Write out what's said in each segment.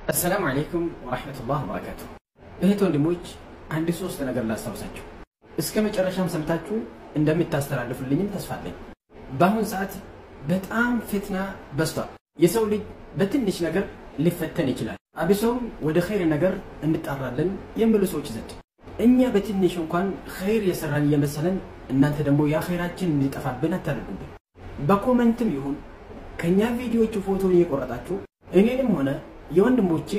السلام عليكم ورحمة الله وبركاته. እህት ወንድሞች አንድ ሶስት ነገር ላስታውሳችሁ እስከ መጨረሻም ሰምታችሁ እንደምታስተላልፉልኝም ተስፋ አለኝ። በአሁን ሰዓት በጣም ፍትና በዝቷል። የሰው ልጅ በትንሽ ነገር ሊፈተን ይችላል። አብሶም ወደ ኸይር ነገር እንጣራለን የሚሉ ሰዎች ዘንድ እኛ በትንሽ እንኳን ኸይር የሰራን እየመሰለን እናንተ ደግሞ ያ ኸይራችን እንዲጠፋብን አታደርጉብን። በኮሜንትም ይሁን ከኛ ቪዲዮቹ ፎቶ እየቆረጣችሁ እኔንም ሆነ የወንድሞቼ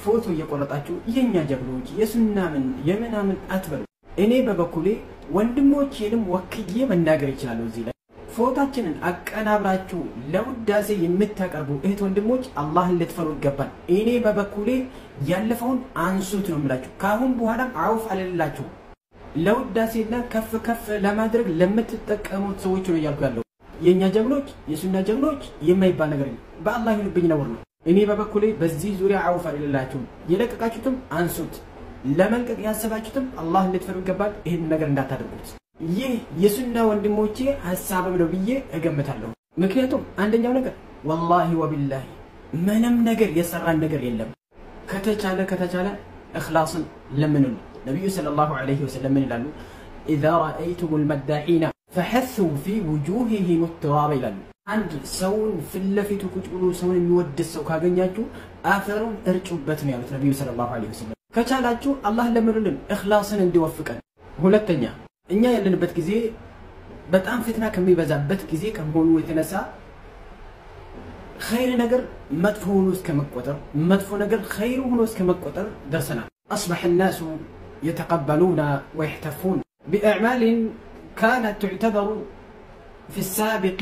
ፎቶ እየቆረጣችሁ የኛ ጀብሎች የሱናምን የምናምን አትበሉ። እኔ በበኩሌ ወንድሞቼንም ወክዬ መናገር ይችላል። እዚህ ላይ ፎቶአችንን አቀናብራችሁ ለውዳሴ የምታቀርቡ እህት ወንድሞች አላህን ልትፈሩ ይገባል። እኔ በበኩሌ ያለፈውን አንሱት ነው የምላችሁ። ካሁን በኋላ አውፍ አለላችሁ። ለውዳሴና ከፍ ከፍ ለማድረግ ለምትጠቀሙት ሰዎች ነው ያልኩ ያለው። የኛ ጀብሎች የሱና ጀብሎች የማይባል ነገር በአላህ ይሁንብኝ ነው ነው። እኔ በበኩሌ በዚህ ዙሪያ አውፍ አለላችሁ። የለቀቃችሁትም አንሱት፣ ለመልቀቅ ያሰባችሁትም አላህ ልትፈሩ ይገባል። ይሄን ነገር እንዳታደርጉት። ይህ የሱና ወንድሞቼ ሐሳብም ነው ብዬ እገምታለሁ። ምክንያቱም አንደኛው ነገር ወላሂ ወቢላሂ ምንም ነገር የሰራን ነገር የለም። ከተቻለ እኽላስን ለምኑን። ነብዩ ሰለላሁ ዐለይሂ ወሰለም ይላሉ إذا رأيتم المداحين فحثوا في وجوههم التراب ይላሉ። አንድ ሰውን ፍለፊቱ ቁጭ ብሎ ሰውን የሚወድስ ሰው ካገኛችሁ አፈሩን እርጩበት ነው ያሉት ነብዩ ሰለላሁ ዐለይሂ ወሰለም። ከቻላችሁ አላህ ለምኑልን እኽላስን እንዲወፍቀን። ሁለተኛ እኛ ያለንበት ጊዜ በጣም ፍትና ከሚበዛበት ጊዜ ከመሆኑ የተነሳ ኸይር ነገር መጥፎ ሆኖ እስከመቆጠር መጥፎ ነገር ኸይር ሆኖ እስከመቆጠር ደርሰናል። أصبح الناس يتقبلون ويحتفون بأعمال كانت تعتبر في السابق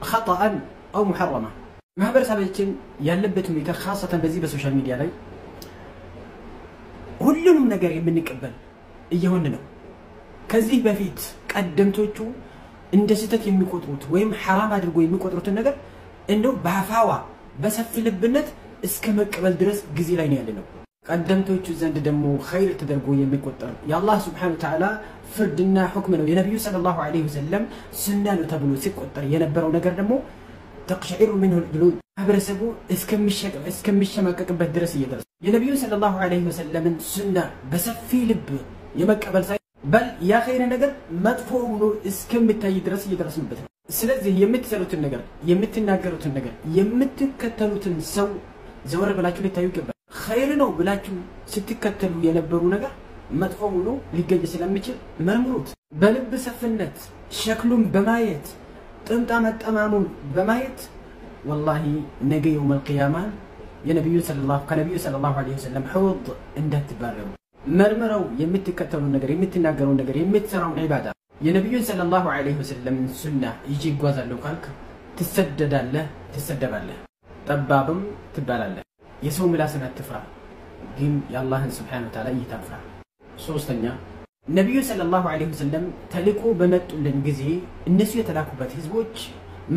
خطأ أو محرمة. ما برسابتين ያለበት ሁኔታ خاصة በዚህ በሶሻል ሚዲያ ላይ ሁሉንም ነገር የምንቀበል እየሆነ ነው። ከዚህ በፊት ቀደምቶቹ እንደ ስህተት የሚቆጥሩት ወይም حرام አድርጎ የሚቆጥሩት ነገር እንደው በአፋዋ በሰፊ ልብነት እስከ መቀበል ድረስ ጊዜ ላይ ነው ያለነው። ቀደምቶቹ ዘንድ ደግሞ ኸይር ተደርጎ የሚቆጠር የአላህ Subhanahu Wa Ta'ala ፍርድና ሁክም ነው። የነብዩ ሰለላሁ ዐለይሂ ወሰለም ሱና ነው ተብሎ ሲቆጠር የነበረው ነገር ደግሞ تقشعر منه الجلود አብረሰቡ እስከሚሸማቀቅበት ድረስ እየደረሰ የነብዩ ሰለላሁ ዐለይሂ ወሰለም ሱና በሰፊ ልብ የመቀበል ሳይ በል ያ ኸይር ነገር መጥፎ ሆኖ እስከሚታይ ድረስ እየደረስንበት ነው። ስለዚህ የምትሰሩትን ነገር የምትናገሩትን ነገር የምትከተሉትን ሰው ዘወር ብላችሁ ልታዩ ይገባል። ኸይር ነው ብላችሁ ስትከተሉ የነበሩ ነገር መጥፎ ሆኖ ሊገኝ ስለሚችል መርምሩት። በልብ ሰፍነት ሸክሉን በማየት ጥምጣም አጠማሙን በማየት ወላሂ ነገ የውም القيامة የነብዩ ሰለላሁ ዐለይሂ ወሰለም ሑድ እንዳትባረሩ መርምረው የምትከተሉን ነገር የምትናገሩን ነገር የምትሰራውን ዒባዳ የነብዩ ሰለላሁ ዐለይሂ ወሰለም ሱና ይጂ ይጓዛሉ ካልክ ትሰደባለህ፣ ጠባብም ትባላለህ። የሰው ምላስን አትፍራ፣ ግን የአላህን Subhanahu Wa Ta'ala ይታፍራ። ሶስተኛ ነብዩ ሰለላሁ ዐለይሂ ወሰለም ተልኮ በመጡልን ጊዜ እነሱ የተላኩበት ህዝቦች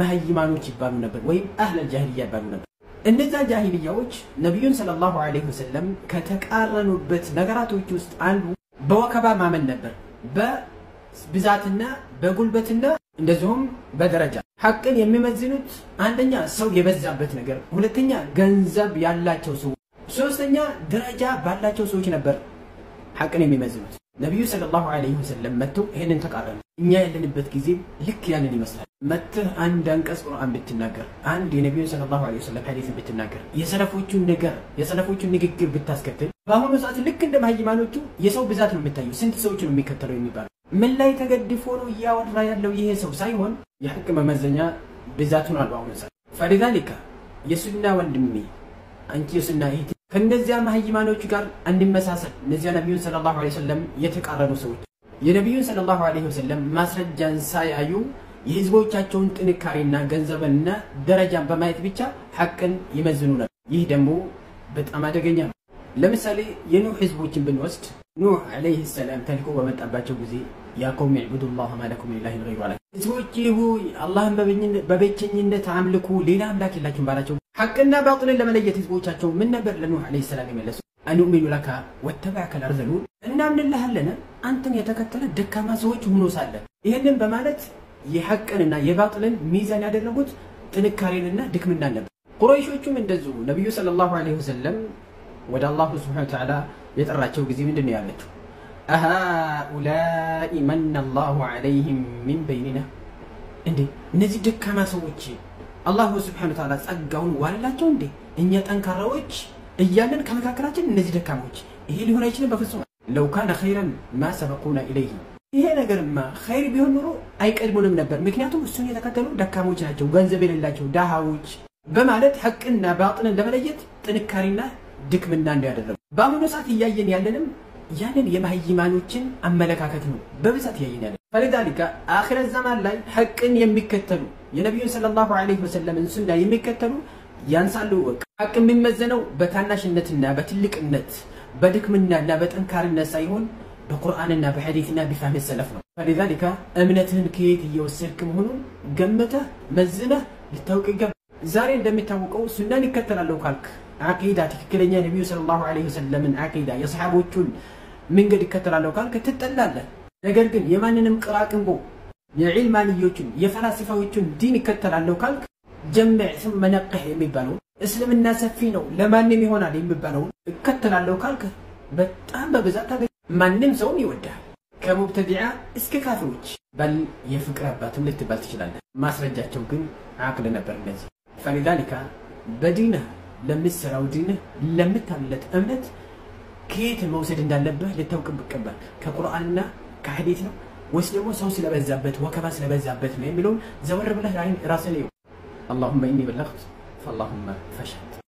መሃይማኖች ይባሉ ነበር ወይም አህለ ጃሂልያ ይባሉ ነበር። እነዛ ጃሂልያዎች ነብዩን ሰለላሁ ዐለይሂ ወሰለም ከተቃረኑበት ነገራቶች ውስጥ አንዱ በወከባ ማመን ነበር። በብዛትና በጉልበትና እንደዚሁም በደረጃ ሐቅን የሚመዝኑት አንደኛ ሰው የበዛበት ነገር፣ ሁለተኛ ገንዘብ ያላቸው ሰው፣ ሶስተኛ ደረጃ ባላቸው ሰዎች ነበር ሐቅን የሚመዝኑት። ነብዩ ሰለላሁ ዐለይሂ ወሰለም መጥተው ይሄንን ተቃረኑ። እኛ ያለንበት ጊዜ ልክ ያንን ይመስላል። መጥተህ አንድ አንቀጽ ቁርአን ብትናገር፣ አንድ የነብዩ ሰለላሁ ዐለይሂ ወሰለም ሐዲስ ብትናገር፣ የሰለፎቹን ንግግር ብታስከትል በአሁኑ ሰዓት ልክ እንደ መሃይማኖቹ የሰው ብዛት ነው የሚታየው። ስንት ሰዎች ነው የሚከተለው የሚባለው? ምን ላይ ተገድፎ ነው እያወራ ያለው ይሄ ሰው ሳይሆን የሐቅ መመዘኛ ብዛቱን አለው አሁን ሰዓት። فلذلك የሱና ወንድሜ አንቺ የሱና እህት ከነዚያ መሃይማኖች ጋር እንድመሳሰል እነዚያ ነብዩን ሰለላሁ ዐለይሂ ወሰለም የተቃረኑ ሰዎች የነብዩን ሰለላሁ ዐለይሂ ወሰለም ማስረጃን ሳያዩ የህዝቦቻቸውን ጥንካሬና ገንዘብና ደረጃን በማየት ብቻ ሐቅን ይመዝኑ ነበር። ይህ ደግሞ በጣም አደገኛ ነው። ለምሳሌ የኑህ ህዝቦችን ብንወስድ ኑህ ዐለይሂ ሰላም ተልኮ በመጣባቸው ጊዜ ያ ቀውም ኢዕቡዱላህ ማ ለኩም ሚን ኢላሂን ገይሩ አለ። ህዝቦቼ ሆይ አላህን በብቸኝነት አምልኩ ሌላ አምላክ የላችሁም ባላቸው ሐቅና ባጥልን ለመለየት ህዝቦቻቸው ምን ነበር ለኑህ ዐለይሂ ሰላም የመለሱ? አኑሚኑ ለካ ወተበዐከ አልአርዘሉን እናምንልሃለን አንተን የተከተለ ደካማ ሰዎች ሆኖ ሳለ ይሄንን በማለት የሐቅንና የባጥልን ሚዛን ያደረጉት ጥንካሬንና ድክምናን ነበር። ቁረይሾቹም እንደዚሁ ነብዩ ሰለላሁ ዐለይሂ ወሰለም ወደ አላህ ሱብሓነሁ ወተዓላ የጠራቸው ጊዜ ምንድነው ያለችው? አሃኡላኢ መነ አላሁ ዐለይሂም ሚን በይኒና እንዴ እነዚህ ደካማ ሰዎች አላህ ሱብሓነሁ ወተዓላ ጸጋውን ዋለላቸው እንዴ? እኛ ጠንካራዎች እያለን ከመካከላችን እነዚህ ደካሞች ይሄ ሊሆን አይችልም በፍጹም። ለው ካነ ኸይረን ማ ሰበቁና ኢለይሂ ይሄ ነገርማ ኸይር ቢሆን ኑሮ አይቀድሙንም ነበር። ምክንያቱም እሱን የተከተሉ ደካሞች ናቸው፣ ገንዘብ የሌላቸው ዳሃዎች በማለት ሐቅና ባጥንን ለመለየት ጥንካሬና ድክምና እንዲያደርጉ በአሁኑ ሰዓት እያየን ያለንም ያንን የማህይማኖችን አመለካከት ነው በብዛት እያየን ያለን። فلذلك آخر الزمان ላይ ሐቅን የሚከተሉ የነብዩ ሰለላሁ ዐለይሂ ወሰለም ሱና የሚከተሉ ያንሳሉ። ሐቅ የሚመዘነው በታናሽነትና በትልቅነት በድክምናና በጠንካርነት ሳይሆን በቁርአንና በሐዲስና በፋህም ሰለፍ ነው። فلذلك እምነትህን ከየት እየወሰድክ መሆኑን ገምተህ መዝነህ ልታውቅ ይገባል። ዛሬ እንደሚታወቀው ሱናን ይከተላለሁ ካልክ አቂዳ ትክክለኛ ነብዩ ሰለላሁ ዐለይሂ ወሰለምን አቂዳ የሰሃቦቹን መንገድ ይከተላለሁ ካልክ ትጠላለህ። ነገር ግን የማንንም ቅራቅንቦ የዒልማንዮችን የፈላስፋዎችን ዲን ይከተላለሁ ካልክ ጀምዕ ثم ነቅህ የሚባለው እስልምና ሰፊ ነው ለማንም ይሆናል የሚባለው ይከተላለሁ ካልክ በጣም በብዛት ማንም ሰው ይወዳል ከሙብተዲዓ እስከ ካፊሮች በል የፍቅር አባትም ልትባል ትችላለህ። ማስረጃቸው ግን አቅል ነበር እንደዚህ። فلذلك በዲንህ ለምትሰራው ዲንህ ለምታምለት እምነት ከየት መውሰድ እንዳለብህ ልታውቅ ይገባል። ከቁርአንና ከሐዲስ ነው ወይስ ደግሞ ሰው ስለበዛበት ወከባ ስለበዛበት ነው የሚለውን ዘወር ብለህ ራስህን ይው። اللهم إني بلغت فاللهم فاشهد